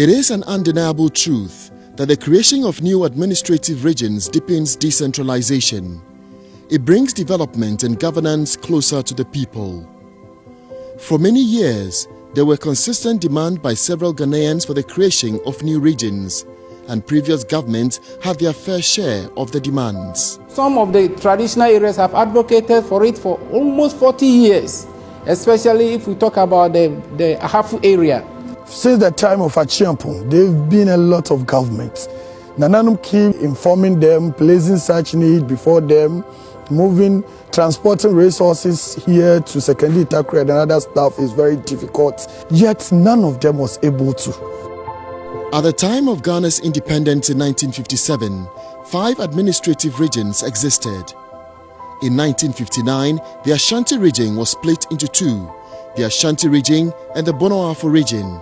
It is an undeniable truth that the creation of new administrative regions deepens decentralization. It brings development and governance closer to the people. For many years, there were consistent demand by several Ghanaians for the creation of new regions, and previous governments had their fair share of the demands. Some of the traditional areas have advocated for it for almost 40 years, especially if we talk about the Ahafo area. Since the time of Achiampong, there have been a lot of governments. Nana keep informing them, placing such need before them, transporting resources here to Secondary Itakure and other stuff is very difficult. Yet none of them was able to. At the time of Ghana's independence in 1957, 5 administrative regions existed. In 1959, the Ashanti region was split into 2, the Ashanti region and the Bono Ahafo region.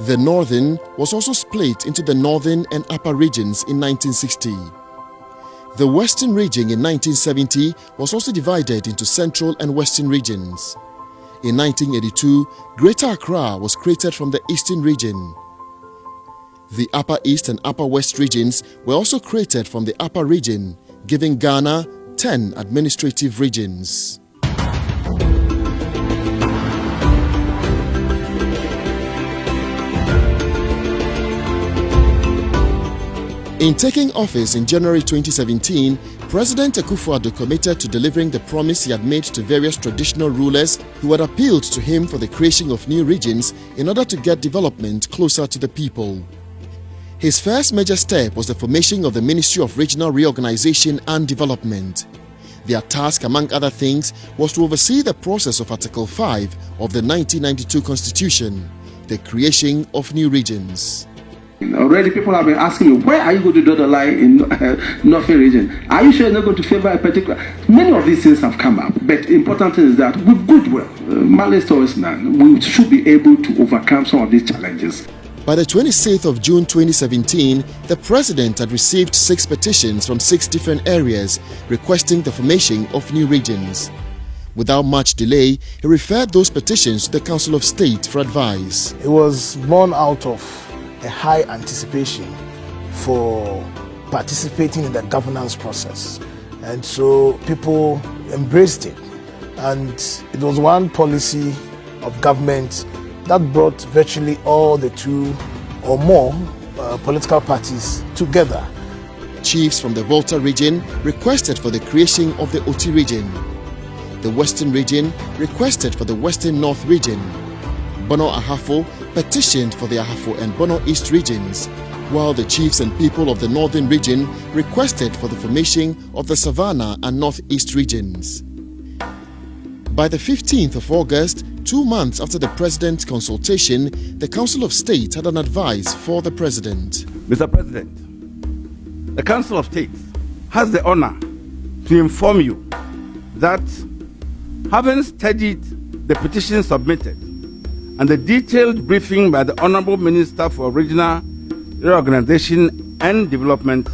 The Northern was also split into the Northern and Upper regions in 1960. The Western region in 1970 was also divided into Central and Western regions. In 1982, Greater Accra was created from the Eastern region. The Upper East and Upper West regions were also created from the Upper region, giving Ghana 10 administrative regions. In taking office in January 2017, President Akufo-Addo committed to delivering the promise he had made to various traditional rulers who had appealed to him for the creation of new regions in order to get development closer to the people. His first major step was the formation of the Ministry of Regional Reorganization and Development. Their task, among other things, was to oversee the process of Article 5 of the 1992 Constitution, the creation of new regions. Already people have been asking me, where are you going to draw the line in Northern region? Are you sure you're not going to favor a particular? Many of these things have come up, but the important thing is that with goodwill, malice towards none, we should be able to overcome some of these challenges. By the 26th of June 2017, the President had received 6 petitions from 6 different areas requesting the formation of new regions. Without much delay, he referred those petitions to the Council of State for advice. It was born out of a high anticipation for participating in the governance process, and so people embraced it, and it was one policy of government that brought virtually all the 2 or more political parties together. Chiefs from the Volta region requested for the creation of the Oti region. The Western region requested for the Western North region. Bono Ahafo petitioned for the Ahafo and Bono East regions, while the chiefs and people of the Northern region requested for the formation of the Savannah and Northeast regions. By the 15th of August, 2 months after the President's consultation, the Council of State had an advice for the President. Mr. President, the Council of State has the honor to inform you that, having studied the petition submitted and the detailed briefing by the Honorable Minister for Regional Reorganization and Development,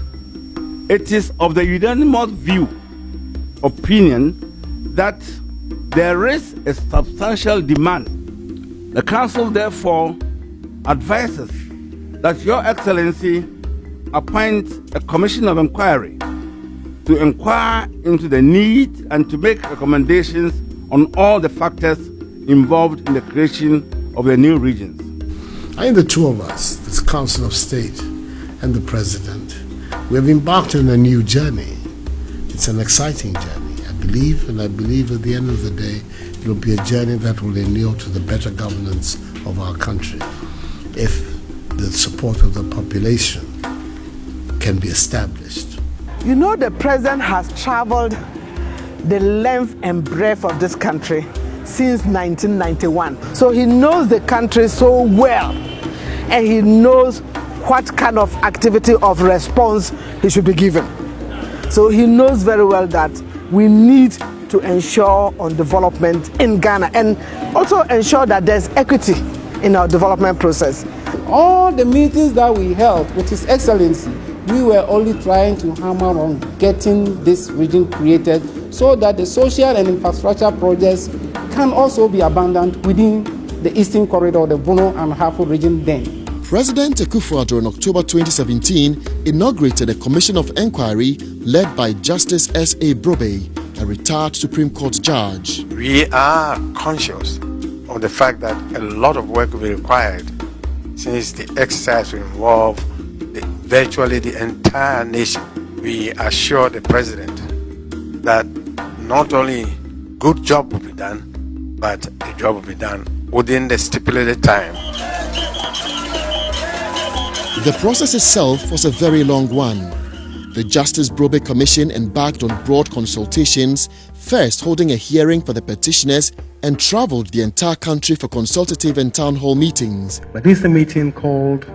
it is of the unanimous opinion that there is a substantial demand. The Council therefore advises that Your Excellency appoint a commission of inquiry to inquire into the need and to make recommendations on all the factors involved in the creation of the new regions. I think the 2 of us, this Council of State and the President, we have embarked on a new journey. It's an exciting journey. I believe at the end of the day, it will be a journey that will inure to the better governance of our country if the support of the population can be established. You know, the President has traveled the length and breadth of this country since 1991. So he knows the country so well, and he knows what kind of activity of response he should be given. So he knows very well that we need to ensure on development in Ghana and also ensure that there's equity in our development process. All the meetings that we held with His Excellency, we were only trying to hammer on getting this region created so that the social and infrastructure projects can also be abandoned within the Eastern Corridor, the Bono and Ahafo region then. President Akufo-Addo in October 2017 inaugurated a commission of inquiry led by Justice S.A. Brobe, a retired Supreme Court judge. We are conscious of the fact that a lot of work will be required since the exercise will involve virtually the entire nation. We assure the President that not only good job will be done, but the job will be done within the stipulated time. The process itself was a very long one. The Justice Brobe Commission embarked on broad consultations, first holding a hearing for the petitioners and travelled the entire country for consultative and town hall meetings. But this is a meeting called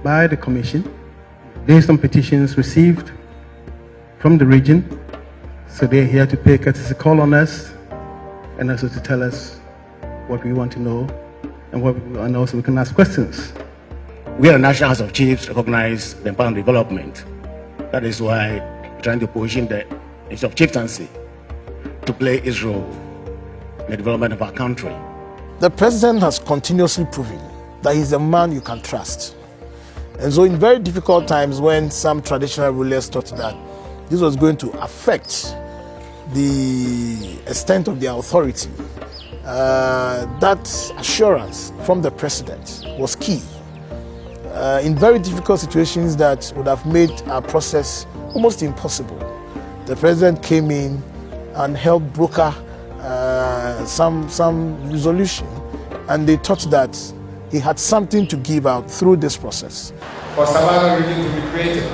by the Commission based on petitions received from the region. So they're here to pay courtesy call on us and also to tell us what we want to know and also we can ask questions. We are the National House of Chiefs recognize the empowerment development. That is why we're trying to position the nation of chieftaincy to play its role in the development of our country. The President has continuously proven that he's a man you can trust. And so in very difficult times when some traditional rulers thought that this was going to affect the extent of their authority, that assurance from the President was key. In very difficult situations that would have made our process almost impossible, the President came in and helped broker some resolution, and they thought that he had something to give out through this process. For Savannah region to be created,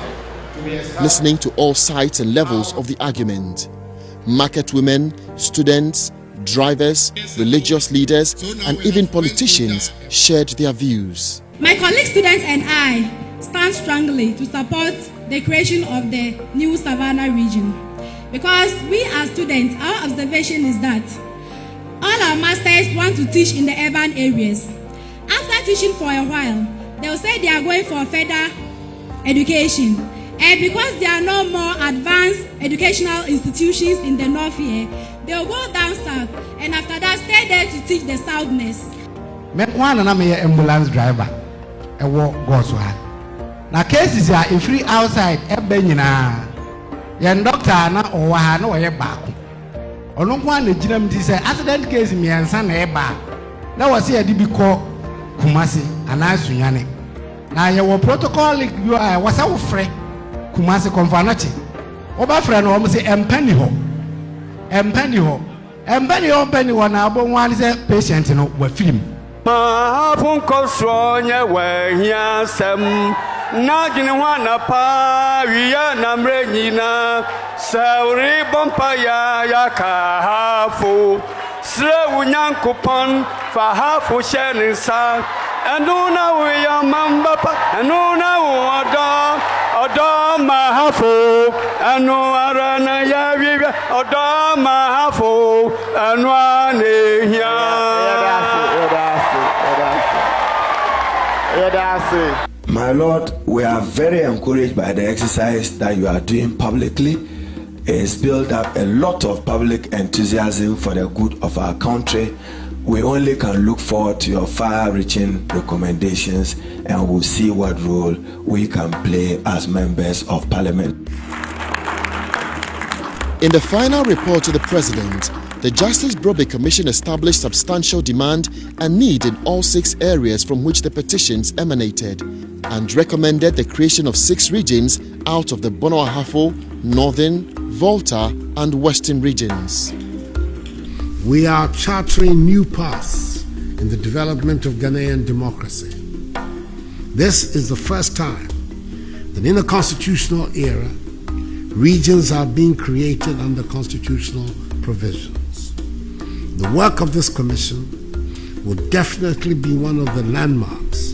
Listening to all sides and levels of the argument. Market women, students, drivers, religious leaders, and even politicians shared their views. My colleague students and I stand strongly to support the creation of the new Savannah region, because we as students, our observation is that all our masters want to teach in the urban areas. After teaching for a while, they will say they are going for further education, and because there are no more advanced educational institutions in the north here, they will go down south and after that stay there to teach the southness. Me one na me ambulance driver e wo go so ha na cases are if free outside e ba nyina ye doctor na o wa ha na o ye baako ono kwa na ginam di say accident case me ansa na e ba na wo se ye di bi ko Kumasi ana sunyane na ye wo protocol you are wasa wo frɛ Kumasi konfanachi wo ba frɛ no wo se empani ho na abo wan se patient no wa film Mahapun kosronye wehia sem na gini wana pa wiya na mrenyina sauri bompa ya kahafu sre unyankopon fahafu shenisa enuna wiya mambapa enuna odo mahafu enu arana ya wiya odo mahafu enu anehia. My Lord, we are very encouraged by the exercise that you are doing publicly. It's built up a lot of public enthusiasm for the good of our country. We only can look forward to your far-reaching recommendations, and we'll see what role we can play as members of Parliament. In the final report to the President, the Justice Brobe Commission established substantial demand and need in all 6 areas from which the petitions emanated and recommended the creation of 6 regions out of the Bono Ahafo, Northern, Volta and Western regions. We are chartering new paths in the development of Ghanaian democracy. This is the first time that in a constitutional era, regions are being created under constitutional provisions. The work of this commission will definitely be one of the landmarks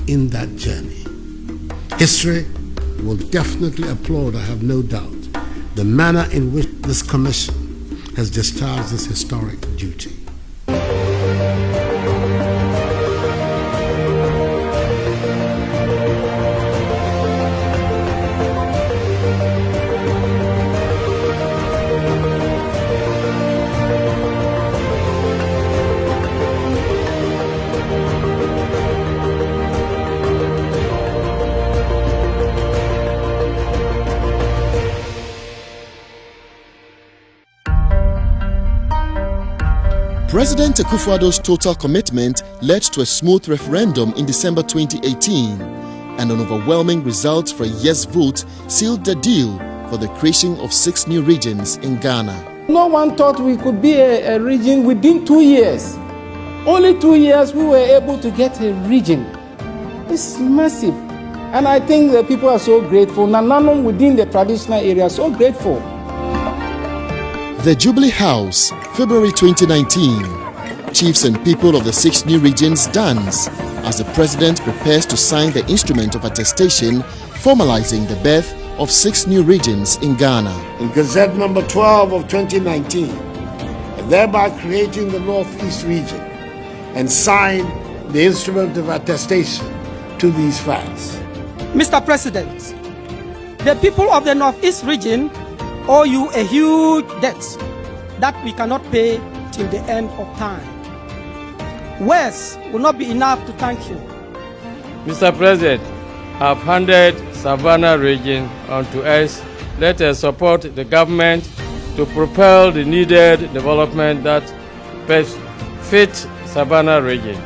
in that journey. History will definitely applaud, I have no doubt, the manner in which this commission has discharged this historic duty. President Akufo-Addo's total commitment led to a smooth referendum in December 2018, and an overwhelming result for a yes vote sealed the deal for the creation of 6 new regions in Ghana. No one thought we could be a region within 2 years. Only 2 years we were able to get a region. It's massive. And I think the people are so grateful. Nananom within the traditional area are so grateful. The Jubilee House, February 2019. Chiefs and people of the 6 new regions dance as the president prepares to sign the instrument of attestation formalizing the birth of 6 new regions in Ghana. In Gazette number 12 of 2019, and thereby creating the Northeast region, and sign the instrument of attestation to these facts. Mr. President, the people of the Northeast region owe you a huge debt that we cannot pay till the end of time. Words will not be enough to thank you. Mr. President, I've handed Savannah region onto us. Let us support the government to propel the needed development that best fits Savannah region.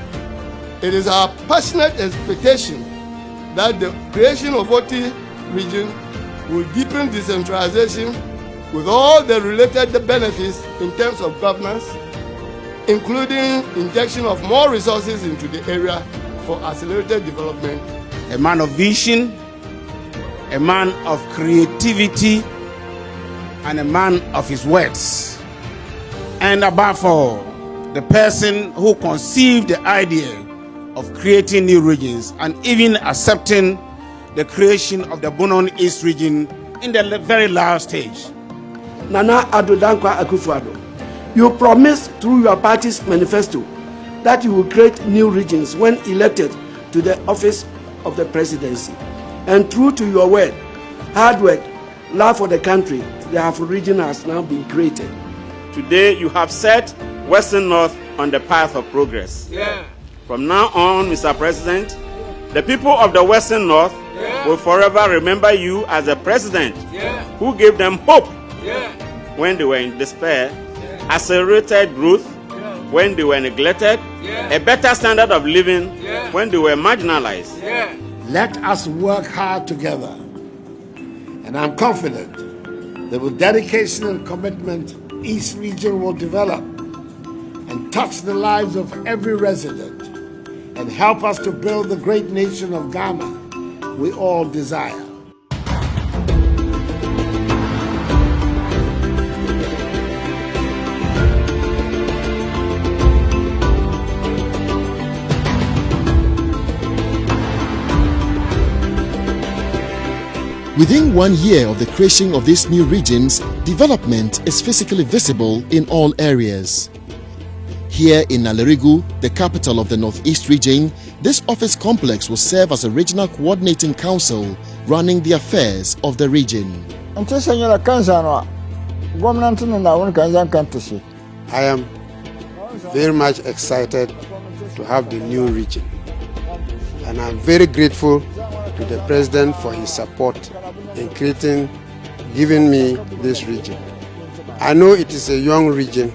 It is our passionate expectation that the creation of OT region will deepen decentralization with all the related benefits in terms of governance, including injection of more resources into the area for accelerated development. A man of vision, a man of creativity, and a man of his words. And above all, the person who conceived the idea of creating new regions and even accepting the creation of the Bonon East region in the very last stage. Nana Addo Akufo-Addo, you promised through your party's manifesto that you will create new regions when elected to the office of the presidency. And true to your word, hard work, love for the country, the Afro region has now been created. Today you have set Western North on the path of progress. Yeah. From now on, Mr. President, the people of the Western North will forever remember you as a president who gave them hope when they were in despair, accelerated growth when they were neglected, a better standard of living when they were marginalized. Let us work hard together, and I'm confident that with dedication and commitment, East region will develop and touch the lives of every resident and help us to build the great nation of Ghana we all desire. Within 1 year of the creation of these new regions, development is physically visible in all areas. Here in Nalerigu, the capital of the Northeast region, this office complex will serve as a regional coordinating council running the affairs of the region. I am very much excited to have the new region, and I'm very grateful to the President for his support in giving me this region. I know it is a young region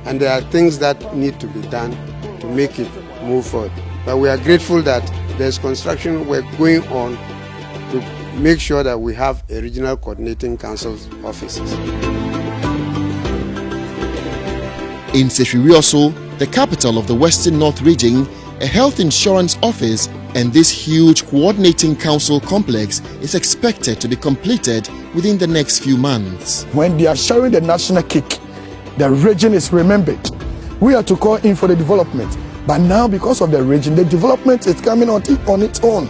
and there are things that need to be done to make it move forward. But we are grateful that there's construction work going on to make sure that we have a regional coordinating council's offices. In Sefiriuoso, the capital of the Western North region, a health insurance office and this huge coordinating council complex is expected to be completed within the next few months. When they are sharing the national cake, the region is remembered. We are to call in for the development, but now because of the region, the development is coming on its own.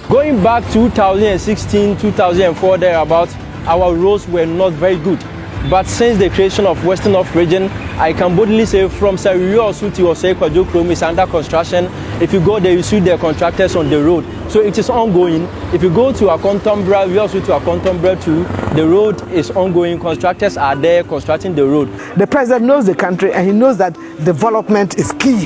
Going back 2016, 2004 thereabouts, our roads were not very good. But since the creation of Western North region, I can boldly say from Sefiriuoso to Osei-Kwadwo Kurom is under construction. If you go there, you see the contractors on the road. So it is ongoing. If you go to Akontombra, we also to Akontombra too, the road is ongoing. Contractors are there constructing the road. The president knows the country and he knows that development is key.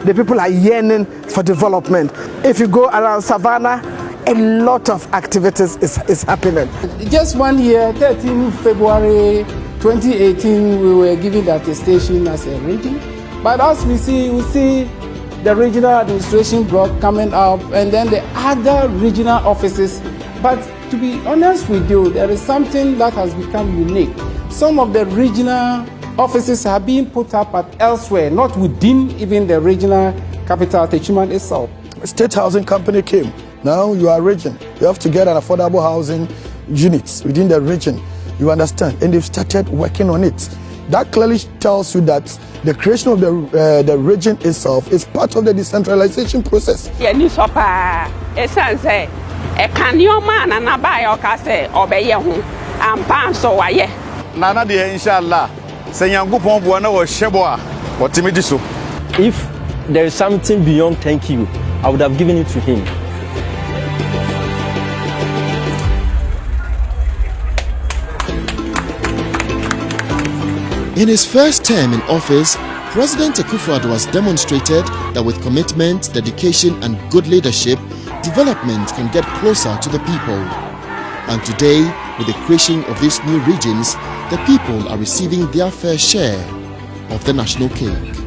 The people are yearning for development. If you go around Savannah, a lot of activities is happening. Just 1 year, 13 February 2018, we were given the attestation as a region. But as we see the regional administration block coming up and then the other regional offices. But to be honest with you, there is something that has become unique. Some of the regional offices are being put up at elsewhere, not within even the regional capital, Techiman itself. State housing company came. Now you are a region. You have to get an affordable housing units within the region. You understand? And they've started working on it. That clearly tells you that the creation of the region itself is part of the decentralization process. Nana de inshallah. If there is something beyond thank you, I would have given it to him. In his first term in office, President Akufo-Addo has demonstrated that with commitment, dedication and good leadership, development can get closer to the people. And today, with the creation of these new regions, the people are receiving their fair share of the national cake.